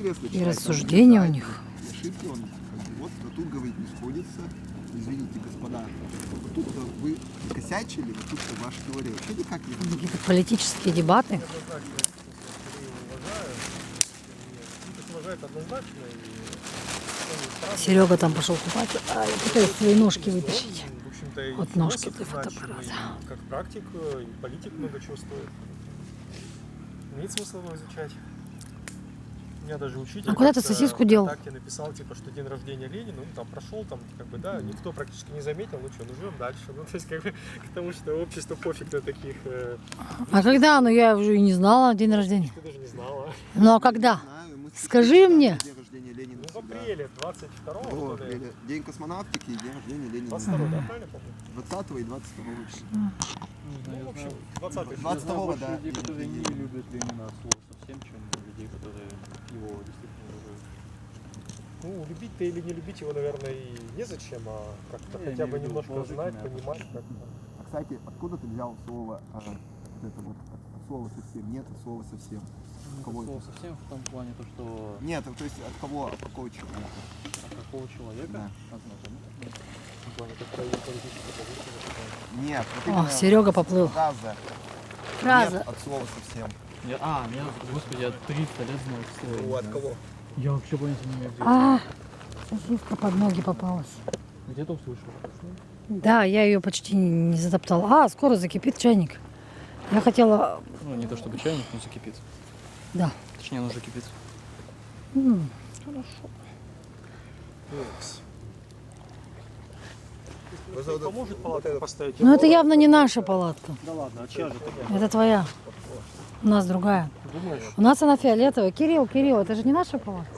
интересно И читать. рассуждения у них. Ошибки он, как бы, вот тут говорить не сходится. Извините, господа. Вот тут вы косячили, вот тут ваша теория вообще никак не работает. Какие-то политические дебаты. Серега там пошел купаться. А я пытаюсь свои ножки вытащить. Вот ножки для фотоаппарата. Как практик и политик много чего стоит. Имеет смысл его изучать. У меня даже учитель. А куда ты сосиску дел? ВКонтакте написал, типа, что день рождения Ленина, ну там прошел, там, как бы, да, никто практически не заметил, ну что, ну живем дальше. Ну, то есть, как бы, к тому, что обществу пофиг на таких. А когда? Ну я уже и не знала день рождения. Ты даже не знала. Ну а когда? Знаю, мы Скажи мне. День рождения Ленина Ну, в всегда. апреле 22-го О, года. День космонавтики и день рождения Ленина. 22 да, правильно помню? 20 и 22 числа. Ну, в общем, 20-й. 22 да. Людей, которые не любят Ленина от слова совсем, чем людей, которые его действительно уважают. Ну, любить-то или не любить его, наверное, и незачем, а как-то Я хотя бы имею в виду немножко знать, положительное понимать, как-то. А, кстати, откуда ты взял слово, вот это вот, от слова совсем? Нет, от слова совсем. Ну, Кого слово это? совсем в том плане, то, что Нет, то есть от кого, от какого человека? от какого человека, Да. от знакомых. В плане, как политическая позиция. Нет, вот О, именно Серега поплыл. фраза. Фраза. Нет, от слова совсем. Меня, господи, я 300 лет знал слово. Ну, от кого? Я вообще понятия не имею, где. А, сосиска под ноги попалась. Где-то услышал. Да, я ее почти не затоптала. А, скоро закипит чайник. Я хотела... Ну, не то чтобы чайник, но закипит. Да. Точнее, он уже кипит. Хорошо. Поможет палатку поставить? Но это явно не наша палатка. Да ладно, а чья же тогда? Это твоя. У нас другая. Думаешь? У нас она фиолетовая. Кирилл, это же не наша палатка.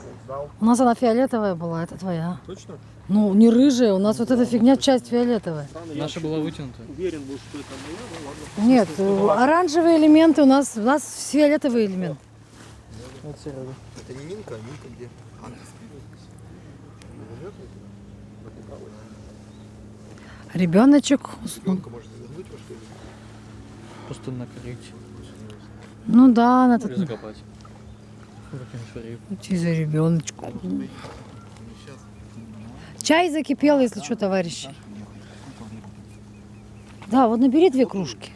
У нас она фиолетовая была, это твоя. Точно? Ну, не рыжая, у нас вот эта фигня часть фиолетовая. Наша была вытянутая. Уверен был, что это моя, ну ладно. Нет, оранжевые элементы у нас фиолетовый элемент. Вот Серега. Это не Минка, а Минка где? Ребеночек уснул. Ребенка можно завернуть во что-ли? Просто накрыть. Ну да, она Или тут закопать. Выкинуть в рейку. идти за ребеночку. Чай закипел, если что, товарищи. Да, вот набери 2 кружки.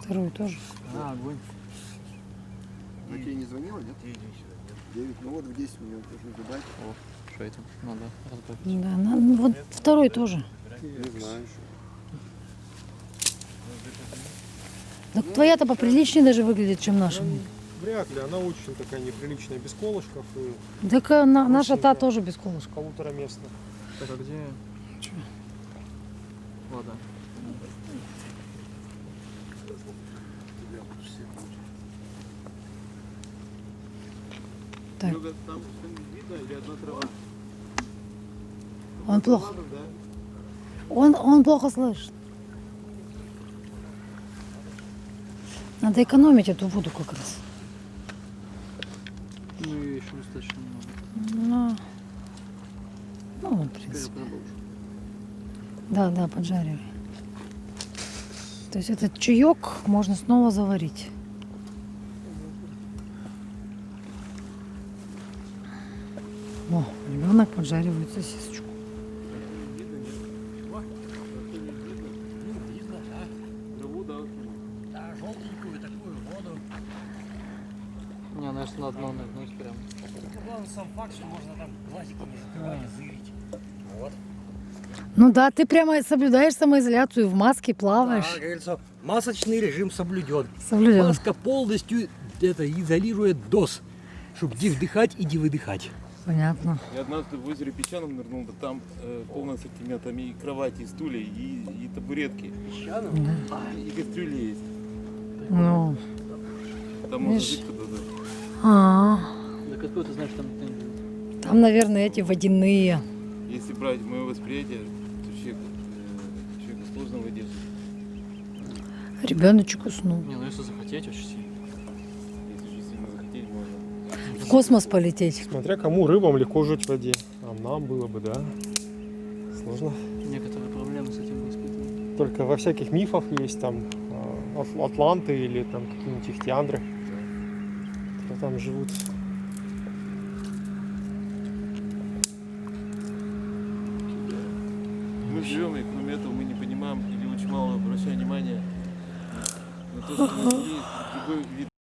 Вторую тоже. Огонь. Она тебе не звонила, нет? 9. Ну вот в 10 мне должны задать. О, что это? Надо разбавить. Да, ну, вот второй тоже. Не знаю еще. Так твоя-то поприличнее даже выглядит, чем наша. Вряд ли, она очень такая неприличная, без колышков и Так наша та тоже без колышка. полутораместная. Так, а где? Вода. Так. Там видно или одна трава? Он плохо. Он плохо слышит. Надо экономить эту воду как раз. Ну и еще достаточно много. Ну, в принципе. Да, поджаривай. То есть этот чаек можно снова заварить. О, ребенок поджаривает сосисочку. Не, она на дно нагнуть прям. Главный сам факт, что можно там глазики не закрывать, а зырить. Вот. Ну да, ты прямо соблюдаешь самоизоляцию, в маске Да, плаваешь. как говорится, масочный режим соблюден. Соблюден. Маска полностью изолирует ДОС, чтобы где вдыхать и где выдыхать. Понятно. Я однажды в озере Песчаном нырнул, да там полный ассортимент, там и кровати, и стулья, и табуретки, и кастрюли есть. Ну. Там можно Видишь? жить куда-то. Так откуда ты знаешь, что там никто не живет? Там, наверное, эти водяные. Если брать мое восприятие, то человеку сложно выдержать. Ребеночек уснул. Не, ну если захотеть, очень сильно. Если очень сильно захотеть, можно. В космос полететь. Смотря кому рыбам легко жить в воде. А нам было бы, да. Сложно. Некоторые проблемы с этим мы испытываем. Только во всяких мифах есть там атланты или там какие-нибудь ихтиандры, которые там живут. живем, и кроме этого мы не понимаем или очень мало обращаем внимания на то, что у нас есть другой вид